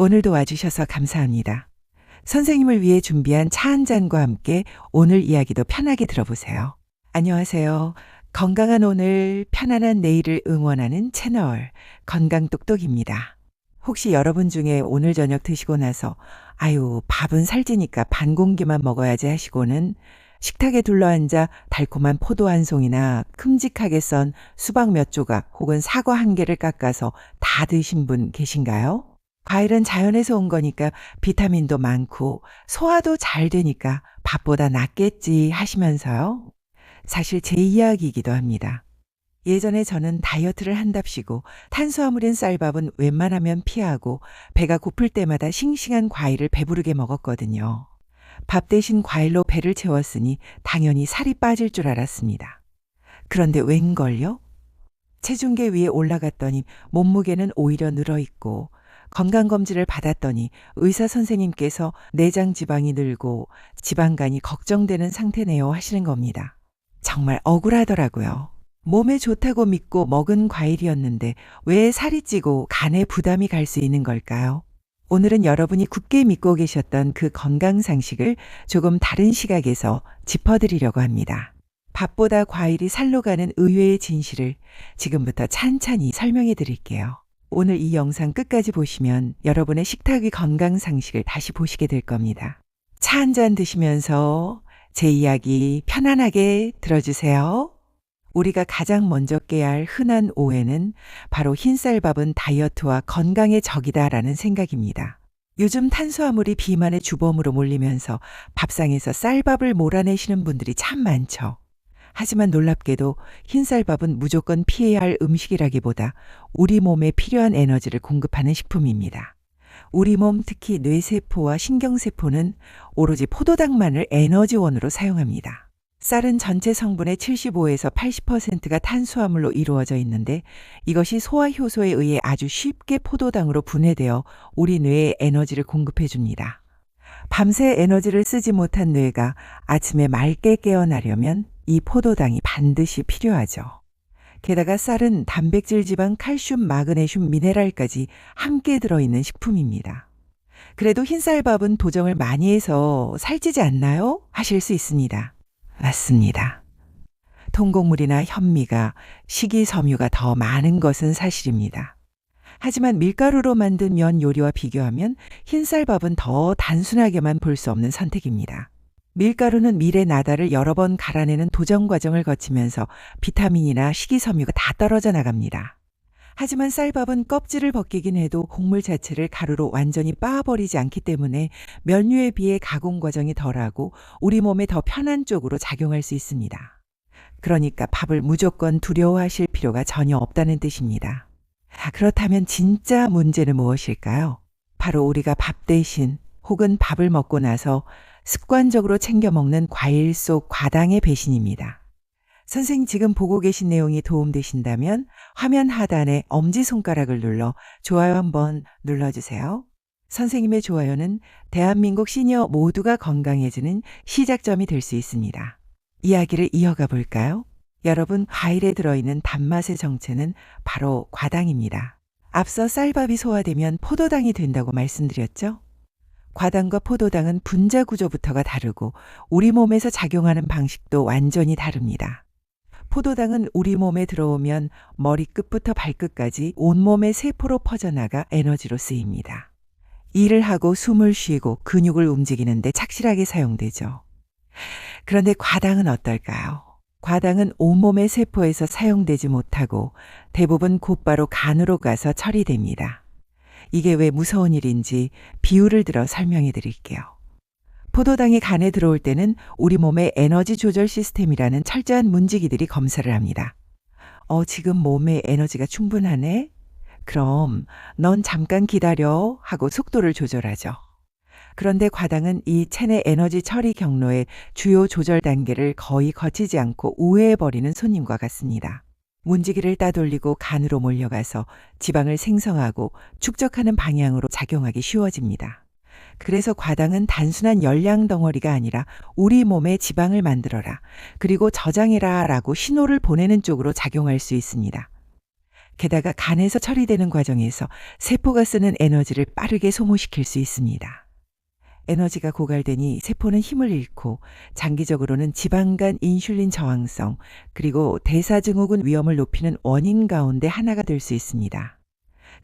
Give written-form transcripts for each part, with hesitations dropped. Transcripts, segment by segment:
오늘도 와주셔서 감사합니다. 선생님을 위해 준비한 차 한 잔과 함께 오늘 이야기도 편하게 들어보세요. 안녕하세요. 건강한 오늘, 편안한 내일을 응원하는 채널 건강똑똑입니다. 혹시 여러분 중에 오늘 저녁 드시고 나서 아유, 밥은 살찌니까 반 공기만 먹어야지 하시고는 식탁에 둘러앉아 달콤한 포도 한 송이나 큼직하게 썬 수박 몇 조각 혹은 사과 한 개를 깎아서 다 드신 분 계신가요? 과일은 자연에서 온 거니까 비타민도 많고 소화도 잘 되니까 밥보다 낫겠지 하시면서요. 사실 제 이야기이기도 합니다. 예전에 저는 다이어트를 한답시고 탄수화물인 쌀밥은 웬만하면 피하고 배가 고플 때마다 싱싱한 과일을 배부르게 먹었거든요. 밥 대신 과일로 배를 채웠으니 당연히 살이 빠질 줄 알았습니다. 그런데 웬걸요? 체중계 위에 올라갔더니 몸무게는 오히려 늘어있고 건강검진을 받았더니 의사 선생님께서 내장 지방이 늘고 지방간이 걱정되는 상태네요 하시는 겁니다. 정말 억울하더라고요. 몸에 좋다고 믿고 먹은 과일이었는데 왜 살이 찌고 간에 부담이 갈 수 있는 걸까요? 오늘은 여러분이 굳게 믿고 계셨던 그 건강 상식을 조금 다른 시각에서 짚어드리려고 합니다. 밥보다 과일이 살로 가는 의외의 진실을 지금부터 찬찬히 설명해 드릴게요. 오늘 이 영상 끝까지 보시면 여러분의 식탁 위 건강 상식을 다시 보시게 될 겁니다. 차 한 잔 드시면서 제 이야기 편안하게 들어주세요. 우리가 가장 먼저 깨야 할 흔한 오해는 바로 흰쌀밥은 다이어트와 건강의 적이다라는 생각입니다. 요즘 탄수화물이 비만의 주범으로 몰리면서 밥상에서 쌀밥을 몰아내시는 분들이 참 많죠. 하지만 놀랍게도 흰쌀밥은 무조건 피해야 할 음식이라기보다 우리 몸에 필요한 에너지를 공급하는 식품입니다. 우리 몸 특히 뇌세포와 신경세포는 오로지 포도당만을 에너지원으로 사용합니다. 쌀은 전체 성분의 75에서 80%가 탄수화물로 이루어져 있는데 이것이 소화효소에 의해 아주 쉽게 포도당으로 분해되어 우리 뇌에 에너지를 공급해 줍니다. 밤새 에너지를 쓰지 못한 뇌가 아침에 맑게 깨어나려면 이 포도당이 반드시 필요하죠. 게다가 쌀은 단백질, 지방, 칼슘, 마그네슘, 미네랄까지 함께 들어있는 식품입니다. 그래도 흰쌀밥은 도정을 많이 해서 살찌지 않나요? 하실 수 있습니다. 맞습니다. 통곡물이나 현미가, 식이섬유가 더 많은 것은 사실입니다. 하지만 밀가루로 만든 면 요리와 비교하면 흰쌀밥은 더 단순하게만 볼 수 없는 선택입니다. 밀가루는 밀의 나다를 여러 번 갈아내는 도정 과정을 거치면서 비타민이나 식이섬유가 다 떨어져 나갑니다. 하지만 쌀밥은 껍질을 벗기긴 해도 곡물 자체를 가루로 완전히 빻아버리지 않기 때문에 면류에 비해 가공 과정이 덜하고 우리 몸에 더 편한 쪽으로 작용할 수 있습니다. 그러니까 밥을 무조건 두려워하실 필요가 전혀 없다는 뜻입니다. 그렇다면 진짜 문제는 무엇일까요? 바로 우리가 밥 대신 혹은 밥을 먹고 나서 습관적으로 챙겨 먹는 과일 속 과당의 배신입니다. 선생님 지금 보고 계신 내용이 도움되신다면 화면 하단에 엄지손가락을 눌러 좋아요 한번 눌러주세요. 선생님의 좋아요는 대한민국 시니어 모두가 건강해지는 시작점이 될 수 있습니다. 이야기를 이어가 볼까요? 여러분, 과일에 들어있는 단맛의 정체는 바로 과당입니다. 앞서 쌀밥이 소화되면 포도당이 된다고 말씀드렸죠? 과당과 포도당은 분자 구조부터가 다르고 우리 몸에서 작용하는 방식도 완전히 다릅니다. 포도당은 우리 몸에 들어오면 머리끝부터 발끝까지 온몸의 세포로 퍼져나가 에너지로 쓰입니다. 일을 하고 숨을 쉬고 근육을 움직이는데 착실하게 사용되죠. 그런데 과당은 어떨까요? 과당은 온몸의 세포에서 사용되지 못하고 대부분 곧바로 간으로 가서 처리됩니다. 이게 왜 무서운 일인지 비유를 들어 설명해 드릴게요. 포도당이 간에 들어올 때는 우리 몸의 에너지 조절 시스템이라는 철저한 문지기들이 검사를 합니다. 지금 몸에 에너지가 충분하네? 그럼 넌 잠깐 기다려 하고 속도를 조절하죠. 그런데 과당은 이 체내 에너지 처리 경로의 주요 조절 단계를 거의 거치지 않고 우회해버리는 손님과 같습니다. 문지기를 따돌리고 간으로 몰려가서 지방을 생성하고 축적하는 방향으로 작용하기 쉬워집니다. 그래서 과당은 단순한 열량 덩어리가 아니라 우리 몸에 지방을 만들어라, 그리고 저장해라 라고 신호를 보내는 쪽으로 작용할 수 있습니다. 게다가 간에서 처리되는 과정에서 세포가 쓰는 에너지를 빠르게 소모시킬 수 있습니다. 에너지가 고갈되니 세포는 힘을 잃고 장기적으로는 지방간 인슐린 저항성 그리고 대사증후군 위험을 높이는 원인 가운데 하나가 될 수 있습니다.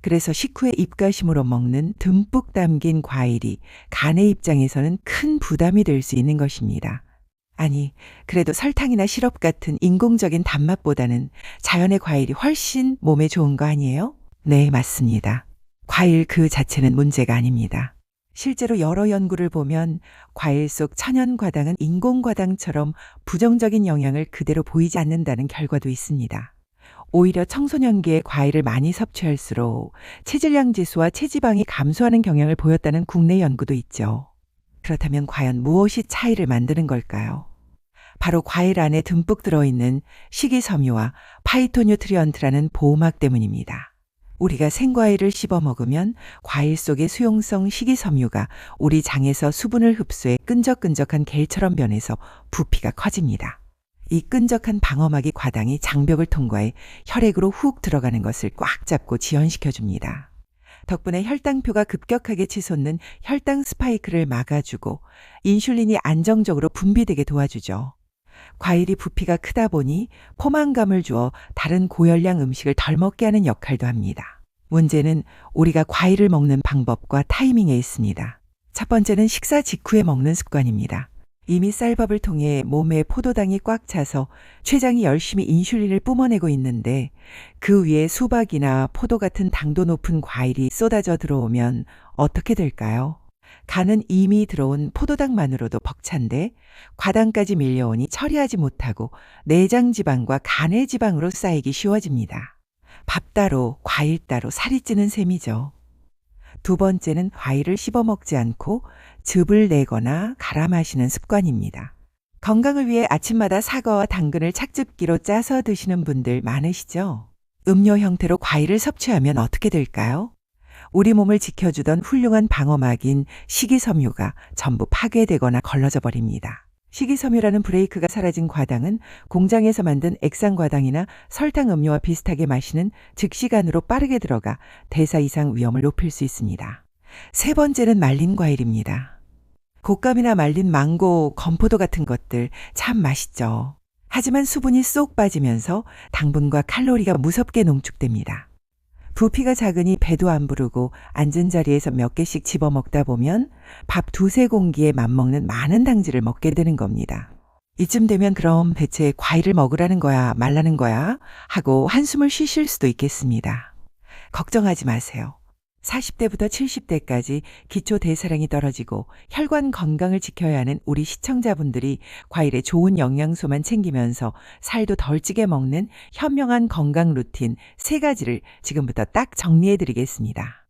그래서 식후에 입가심으로 먹는 듬뿍 담긴 과일이 간의 입장에서는 큰 부담이 될 수 있는 것입니다. 아니, 그래도 설탕이나 시럽 같은 인공적인 단맛보다는 자연의 과일이 훨씬 몸에 좋은 거 아니에요? 네, 맞습니다. 과일 그 자체는 문제가 아닙니다. 실제로 여러 연구를 보면 과일 속 천연 과당은 인공 과당처럼 부정적인 영향을 그대로 보이지 않는다는 결과도 있습니다. 오히려 청소년기에 과일을 많이 섭취할수록 체질량 지수와 체지방이 감소하는 경향을 보였다는 국내 연구도 있죠. 그렇다면 과연 무엇이 차이를 만드는 걸까요? 바로 과일 안에 듬뿍 들어있는 식이섬유와 파이토뉴트리언트라는 보호막 때문입니다. 우리가 생과일을 씹어 먹으면 과일 속의 수용성 식이섬유가 우리 장에서 수분을 흡수해 끈적끈적한 겔처럼 변해서 부피가 커집니다. 이 끈적한 방어막이 과당이 장벽을 통과해 혈액으로 훅 들어가는 것을 꽉 잡고 지연시켜줍니다. 덕분에 혈당표가 급격하게 치솟는 혈당 스파이크를 막아주고 인슐린이 안정적으로 분비되게 도와주죠. 과일이 부피가 크다 보니 포만감을 주어 다른 고열량 음식을 덜 먹게 하는 역할도 합니다. 문제는 우리가 과일을 먹는 방법과 타이밍에 있습니다. 첫 번째는 식사 직후에 먹는 습관입니다. 이미 쌀밥을 통해 몸에 포도당이 꽉 차서 췌장이 열심히 인슐린을 뿜어내고 있는데 그 위에 수박이나 포도 같은 당도 높은 과일이 쏟아져 들어오면 어떻게 될까요? 간은 이미 들어온 포도당만으로도 벅찬데 과당까지 밀려오니 처리하지 못하고 내장 지방과 간의 지방으로 쌓이기 쉬워집니다. 밥 따로 과일 따로 살이 찌는 셈이죠. 두 번째는 과일을 씹어 먹지 않고 즙을 내거나 갈아 마시는 습관입니다. 건강을 위해 아침마다 사과와 당근을 착즙기로 짜서 드시는 분들 많으시죠? 음료 형태로 과일을 섭취하면 어떻게 될까요? 우리 몸을 지켜주던 훌륭한 방어막인 식이섬유가 전부 파괴되거나 걸러져 버립니다. 식이섬유라는 브레이크가 사라진 과당은 공장에서 만든 액상과당이나 설탕 음료와 비슷하게 마시는 즉시간으로 빠르게 들어가 대사 이상 위험을 높일 수 있습니다. 세 번째는 말린 과일입니다. 곶감이나 말린 망고, 건포도 같은 것들 참 맛있죠. 하지만 수분이 쏙 빠지면서 당분과 칼로리가 무섭게 농축됩니다. 부피가 작으니 배도 안 부르고 앉은 자리에서 몇 개씩 집어먹다 보면 밥 두세 공기에 맞먹는 많은 당질을 먹게 되는 겁니다. 이쯤 되면 그럼 대체 과일을 먹으라는 거야, 말라는 거야? 하고 한숨을 쉬실 수도 있겠습니다. 걱정하지 마세요. 40대부터 70대까지 기초 대사량이 떨어지고 혈관 건강을 지켜야 하는 우리 시청자분들이 과일의 좋은 영양소만 챙기면서 살도 덜 찌게 먹는 현명한 건강 루틴 3가지를 지금부터 딱 정리해 드리겠습니다.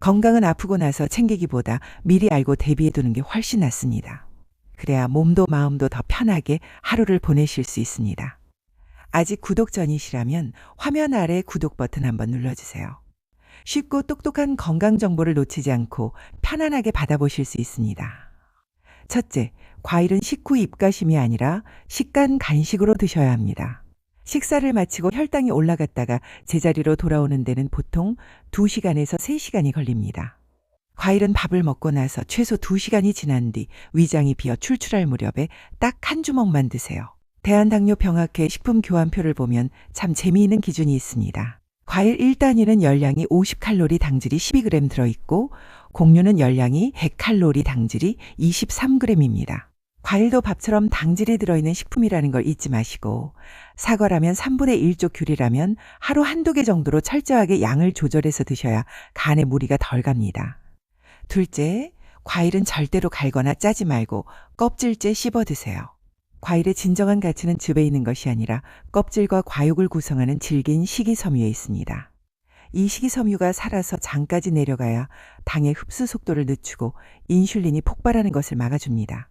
건강은 아프고 나서 챙기기보다 미리 알고 대비해 두는 게 훨씬 낫습니다. 그래야 몸도 마음도 더 편하게 하루를 보내실 수 있습니다. 아직 구독 전이시라면 화면 아래 구독 버튼 한번 눌러주세요. 쉽고 똑똑한 건강 정보를 놓치지 않고 편안하게 받아보실 수 있습니다. 첫째, 과일은 식후 입가심이 아니라 식간 간식으로 드셔야 합니다. 식사를 마치고 혈당이 올라갔다가 제자리로 돌아오는 데는 보통 2시간에서 3시간이 걸립니다. 과일은 밥을 먹고 나서 최소 2시간이 지난 뒤 위장이 비어 출출할 무렵에 딱 한 주먹만 드세요. 대한당뇨병학회 식품교환표를 보면 참 재미있는 기준이 있습니다. 과일 1단위는 열량이 50칼로리 당질이 12g 들어있고 곡류는 열량이 100칼로리 당질이 23g입니다. 과일도 밥처럼 당질이 들어있는 식품이라는 걸 잊지 마시고 사과라면 3분의 1쪽 귤이라면 하루 한두 개 정도로 철저하게 양을 조절해서 드셔야 간에 무리가 덜 갑니다. 둘째, 과일은 절대로 갈거나 짜지 말고 껍질째 씹어 드세요. 과일의 진정한 가치는 즙에 있는 것이 아니라 껍질과 과육을 구성하는 질긴 식이섬유에 있습니다. 이 식이섬유가 살아서 장까지 내려가야 당의 흡수 속도를 늦추고 인슐린이 폭발하는 것을 막아줍니다.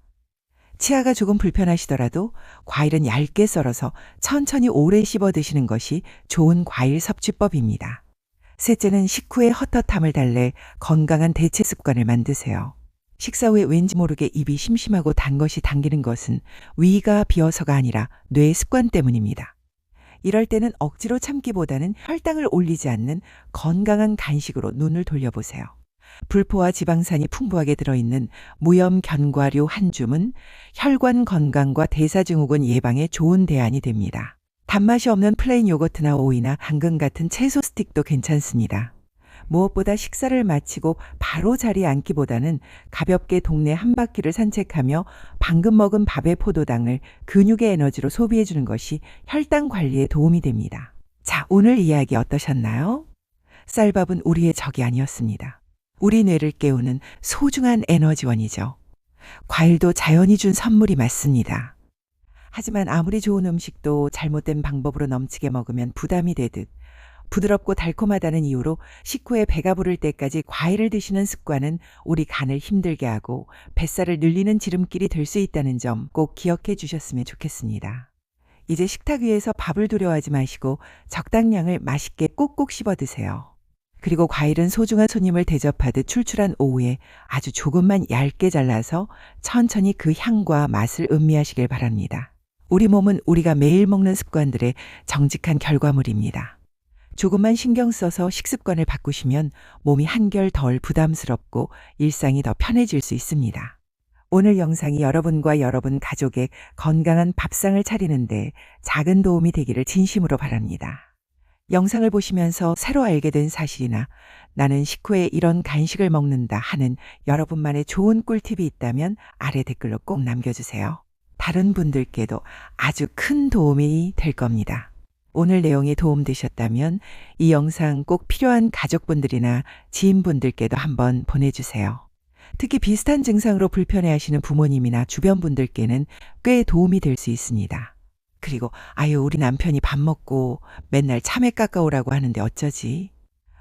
치아가 조금 불편하시더라도 과일은 얇게 썰어서 천천히 오래 씹어 드시는 것이 좋은 과일 섭취법입니다. 셋째는 식후의 헛헛함을 달래 건강한 대체 습관을 만드세요. 식사 후에 왠지 모르게 입이 심심하고 단 것이 당기는 것은 위가 비어서가 아니라 뇌 습관 때문입니다. 이럴 때는 억지로 참기보다는 혈당을 올리지 않는 건강한 간식으로 눈을 돌려보세요. 불포와 지방산이 풍부하게 들어있는 무염 견과류 한 줌은 혈관 건강과 대사증후군 예방에 좋은 대안이 됩니다. 단맛이 없는 플레인 요거트나 오이나 당근 같은 채소 스틱도 괜찮습니다. 무엇보다 식사를 마치고 바로 자리에 앉기보다는 가볍게 동네 한 바퀴를 산책하며 방금 먹은 밥의 포도당을 근육의 에너지로 소비해 주는 것이 혈당 관리에 도움이 됩니다. 자, 오늘 이야기 어떠셨나요? 쌀밥은 우리의 적이 아니었습니다. 우리 뇌를 깨우는 소중한 에너지원이죠. 과일도 자연이 준 선물이 맞습니다. 하지만 아무리 좋은 음식도 잘못된 방법으로 넘치게 먹으면 부담이 되듯 부드럽고 달콤하다는 이유로 식후에 배가 부를 때까지 과일을 드시는 습관은 우리 간을 힘들게 하고 뱃살을 늘리는 지름길이 될 수 있다는 점 꼭 기억해 주셨으면 좋겠습니다. 이제 식탁 위에서 밥을 두려워하지 마시고 적당량을 맛있게 꼭꼭 씹어 드세요. 그리고 과일은 소중한 손님을 대접하듯 출출한 오후에 아주 조금만 얇게 잘라서 천천히 그 향과 맛을 음미하시길 바랍니다. 우리 몸은 우리가 매일 먹는 습관들의 정직한 결과물입니다. 조금만 신경 써서 식습관을 바꾸시면 몸이 한결 덜 부담스럽고 일상이 더 편해질 수 있습니다. 오늘 영상이 여러분과 여러분 가족의 건강한 밥상을 차리는데 작은 도움이 되기를 진심으로 바랍니다. 영상을 보시면서 새로 알게 된 사실이나 나는 식후에 이런 간식을 먹는다 하는 여러분만의 좋은 꿀팁이 있다면 아래 댓글로 꼭 남겨주세요. 다른 분들께도 아주 큰 도움이 될 겁니다. 오늘 내용이 도움되셨다면 이 영상 꼭 필요한 가족분들이나 지인분들께도 한번 보내주세요. 특히 비슷한 증상으로 불편해하시는 부모님이나 주변 분들께는 꽤 도움이 될 수 있습니다. 그리고 아유, 우리 남편이 밥 먹고 맨날 참외 깎아오라고 하는데 어쩌지?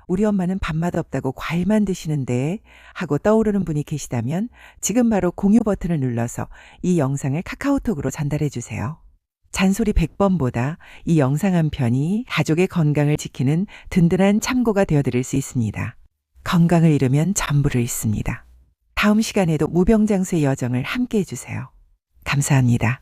우리 엄마는 밥맛 없다고 과일만 드시는데 하고 떠오르는 분이 계시다면 지금 바로 공유 버튼을 눌러서 이 영상을 카카오톡으로 전달해 주세요. 잔소리 100번보다 이 영상 한 편이 가족의 건강을 지키는 든든한 참고가 되어드릴 수 있습니다. 건강을 잃으면 전부를 잃습니다. 다음 시간에도 무병장수의 여정을 함께 해주세요. 감사합니다.